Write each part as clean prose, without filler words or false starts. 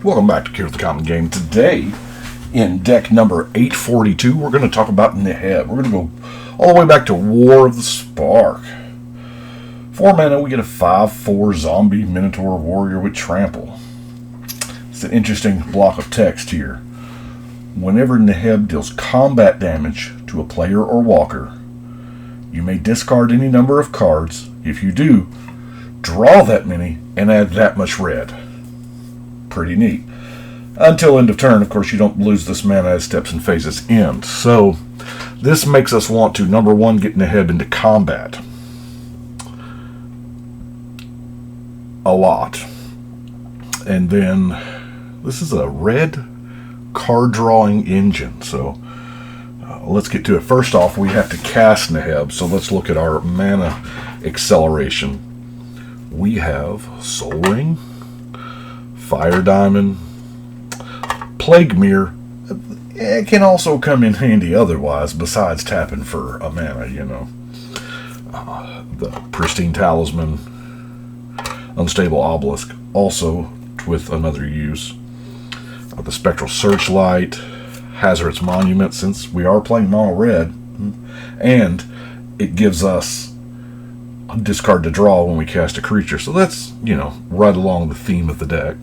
Welcome back to Cure the Common Game. Today, in deck number 842, we're going to talk about Neheb. We're going to go all the way back to War of the Spark. 4 mana, we get a 5/4 zombie Minotaur warrior with trample. It's an interesting block of text here. Whenever Neheb deals combat damage to a player or walker, you may discard any number of cards. If you do, draw that many and add that much red. Pretty neat. Until end of turn, of course, you don't lose this mana as steps and phases end. So, this makes us want to, number one, get Neheb into combat. A lot. And then, this is a red card drawing engine. So, let's get to it. First off, we have to cast Neheb. So, let's look at our mana acceleration. We have Soul Ring, Fire Diamond, Plague Mirror. It can also come in handy otherwise, besides tapping for a mana, you know. The Pristine Talisman, Unstable Obelisk, also with another use. The Spectral Searchlight, Hazardous Monument, since we are playing mono red, and it gives us a discard to draw when we cast a creature. So that's, you know, right along the theme of the deck.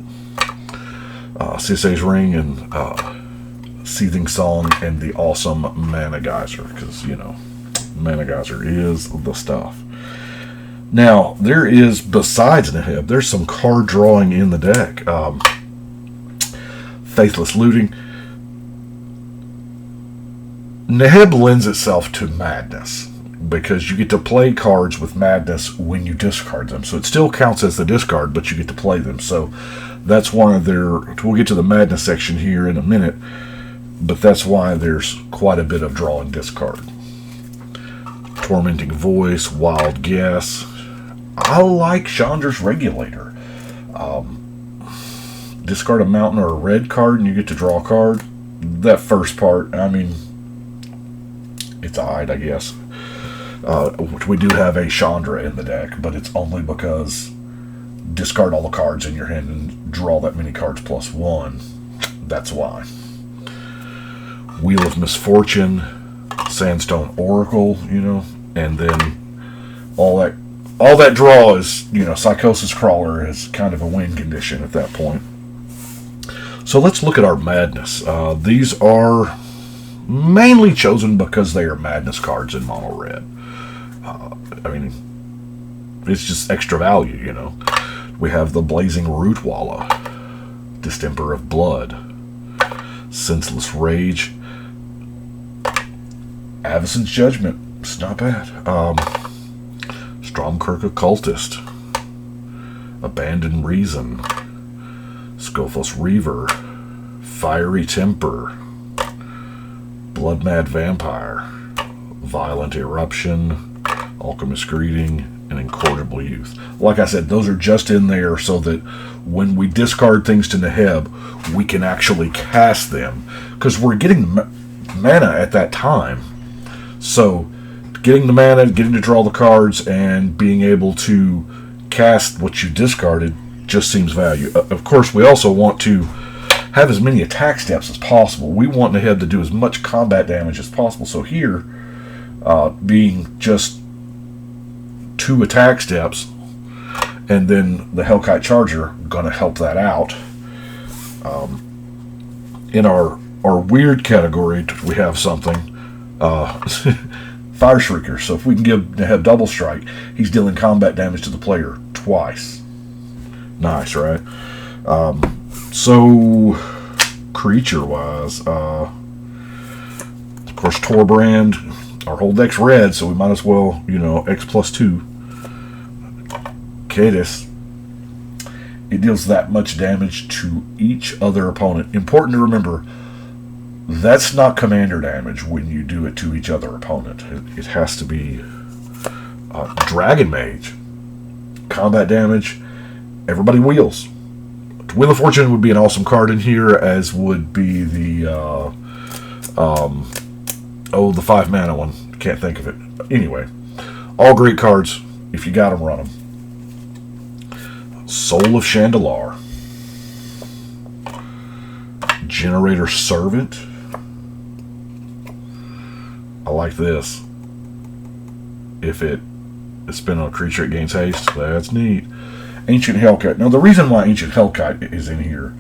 CSA's Ring and Seething Song and the awesome Mana Geyser, because, you know, Mana Geyser is the stuff. Now, there is, besides Neheb, there's some card drawing in the deck. Faithless Looting. Neheb lends itself to Madness, because you get to play cards with Madness when you discard them. So it still counts as the discard, but you get to play them. So that's one of their... We'll get to the Madness section here in a minute, but that's why there's quite a bit of draw and discard. Tormenting Voice, Wild Guess. I like Chandra's Regulator. Discard a mountain or a red card and you get to draw a card. That first part, I mean, it's alright, I guess. We do have a Chandra in the deck, but it's only because discard all the cards in your hand and draw that many cards plus one. That's why. Wheel of Misfortune, Sandstone Oracle, you know, and then all that draw is, you know, Psychosis Crawler is kind of a win condition at that point. So let's look at our Madness. These are mainly chosen because they are Madness cards in mono red. I mean, it's just extra value, you know. We have the Blazing Rootwalla, Distemper of Blood, Senseless Rage, Avacyn's Judgment, it's not bad. Stromkirk Occultist, Abandoned Reason, Scophos Reaver, Fiery Temper, Blood Mad Vampire, Violent Eruption, Alchemist Greeting, and Incorrigible Youth. Like I said, those are just in there so that when we discard things to Neheb, we can actually cast them. Because we're getting mana at that time. So, getting the mana, getting to draw the cards, and being able to cast what you discarded just seems value. Of course, we also want to have as many attack steps as possible. We want Neheb to do as much combat damage as possible. So here, being just 2 attack steps, and then the Hellkite Charger going to help that out. In our weird category, we have something, Fire Shrieker. So if we can give Neheb double strike, he's dealing combat damage to the player twice. Nice, right? So creature wise, of course, Torbrand, our whole deck's red, so we might as well, you know, X+2. Cadis, it deals that much damage to each other opponent. Important to remember, that's not commander damage when you do it to each other opponent. It has to be Dragon Mage. Combat damage, everybody wheels. Wheel of Fortune would be an awesome card in here, as would be the the 5 mana one. Can't think of it. Anyway, all great cards. If you got them, run them. Soul of Chandalar. Generator Servant. I like this. If it is spent on a creature, it gains haste. That's neat. Ancient Hellkite. Now, the reason why Ancient Hellkite is in here,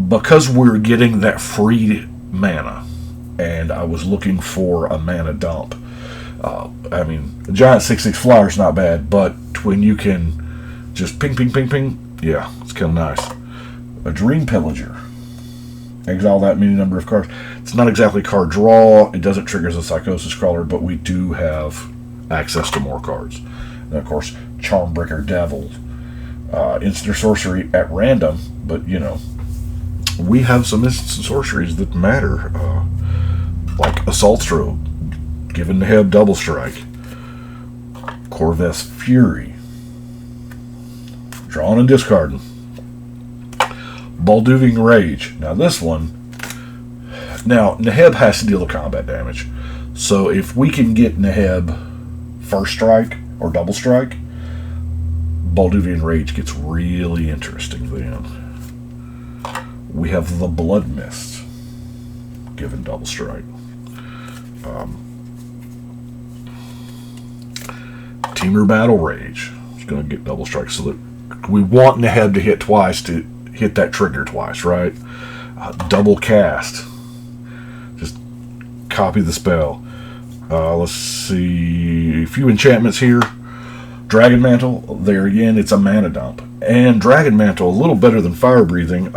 because we're getting that free mana, and I was looking for a mana dump. I mean, a giant 6/6 flyer is not bad, but when you can just ping, ping, ping, ping, yeah, it's kind of nice. A Dream Pillager. Exile that many number of cards. It's not exactly card draw. It doesn't trigger the Psychosis Crawler, but we do have access to more cards. And of course, Charmbreaker Devil. Instant sorcery at random, but you know, we have some instant sorceries that matter. Like Assault Stroke, giving Neheb double strike. Corvus Fury. Drawing and discarding. Balduving Rage. Now this one, now Neheb has to deal the combat damage. So if we can get Neheb first strike or double strike, Balduvian Rage gets really interesting then. We have the Blood Mist, given double strike. Temur Battle Rage is going to get double strike, so that we want Neheb to hit twice to hit that trigger twice, right? Double Cast. Just copy the spell. Let's see. A few enchantments here. Dragon Mantle. There again, it's a mana dump. And Dragon Mantle, a little better than Fire Breathing.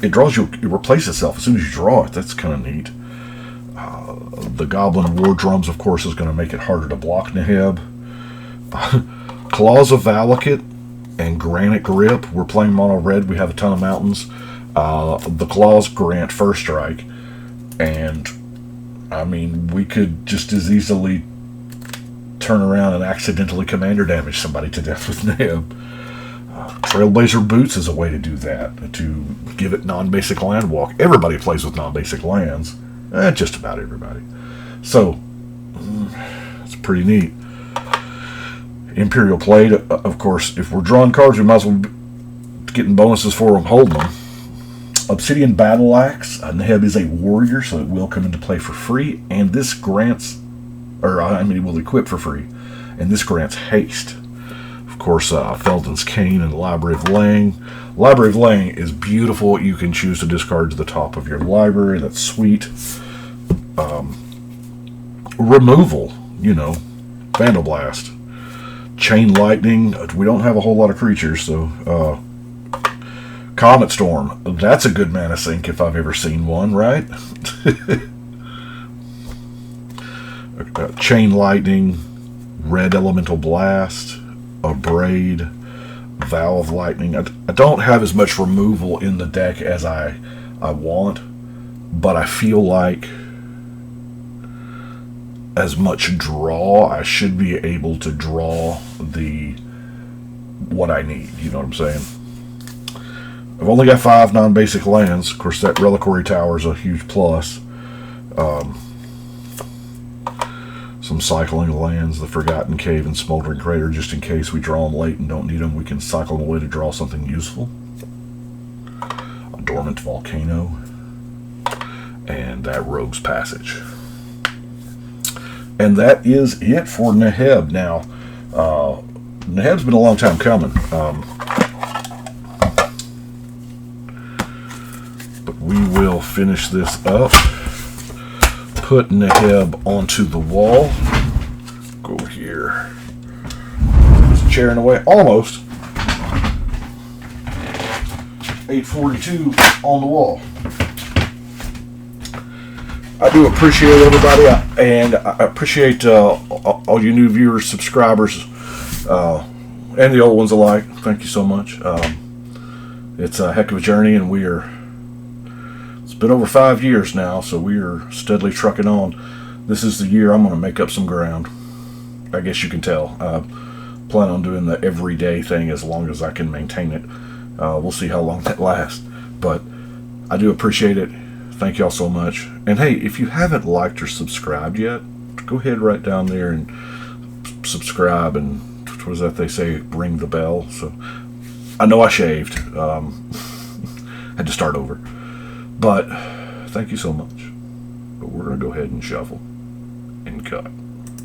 It draws you. It replaces itself as soon as you draw it. That's kind of neat. The Goblin War Drums, of course, is going to make it harder to block Neheb. Claws of Valakut and Granite Grip. We're playing mono red. We have a ton of mountains. The claws grant first strike, and I mean, we could just as easily turn around and accidentally commander damage somebody to death with Neheb. Trailblazer Boots is a way to do that, to give it non-basic land walk. Everybody plays with non-basic lands. Just about everybody. So, it's pretty neat. Imperial Plate, of course, if we're drawing cards, we might as well be getting bonuses for them, holding them. Obsidian Battle Axe. Neheb is a warrior, so it will come into play for free, and this grants, it will equip for free, and this grants haste. Of course, Felden's Cane and Library of Lang. Library of Lang is beautiful. You can choose to discard to the top of your library. That's sweet. Removal, Vandal Blast. Chain Lightning. We don't have a whole lot of creatures, so Comet Storm. That's a good mana sink if I've ever seen one, right? Chain Lightning, Red Elemental Blast, Abrade, Vow of Lightning. I don't have as much removal in the deck as I want, but I feel like as much draw, I should be able to draw what I need. You know what I'm saying? I've only got 5 non-basic lands. Of course, that Reliquary Tower is a huge plus. Some cycling lands, the Forgotten Cave and Smoldering Crater, just in case we draw them late and don't need them, we can cycle them away to draw something useful. A Dormant Volcano, and that Rogue's Passage. And that is it for Neheb. Now, Neheb's been a long time coming. But we will finish this up. Put Neheb onto the wall. Go over here. There's a chair in the way. Almost. 842 on the wall. I do appreciate everybody, and I appreciate all you new viewers, subscribers, and the old ones alike. Thank you so much. It's a heck of a journey, and it's been over 5 years now, so we are steadily trucking on. This is the year I'm going to make up some ground. I guess you can tell. I plan on doing the everyday thing as long as I can maintain it. We'll see how long that lasts, but I do appreciate it. Thank y'all so much. And hey, if you haven't liked or subscribed yet, go ahead right down there and subscribe, and what is that they say, ring the bell. So I know I shaved. Had to start over. But thank you so much. But we're going to go ahead and shuffle and cut.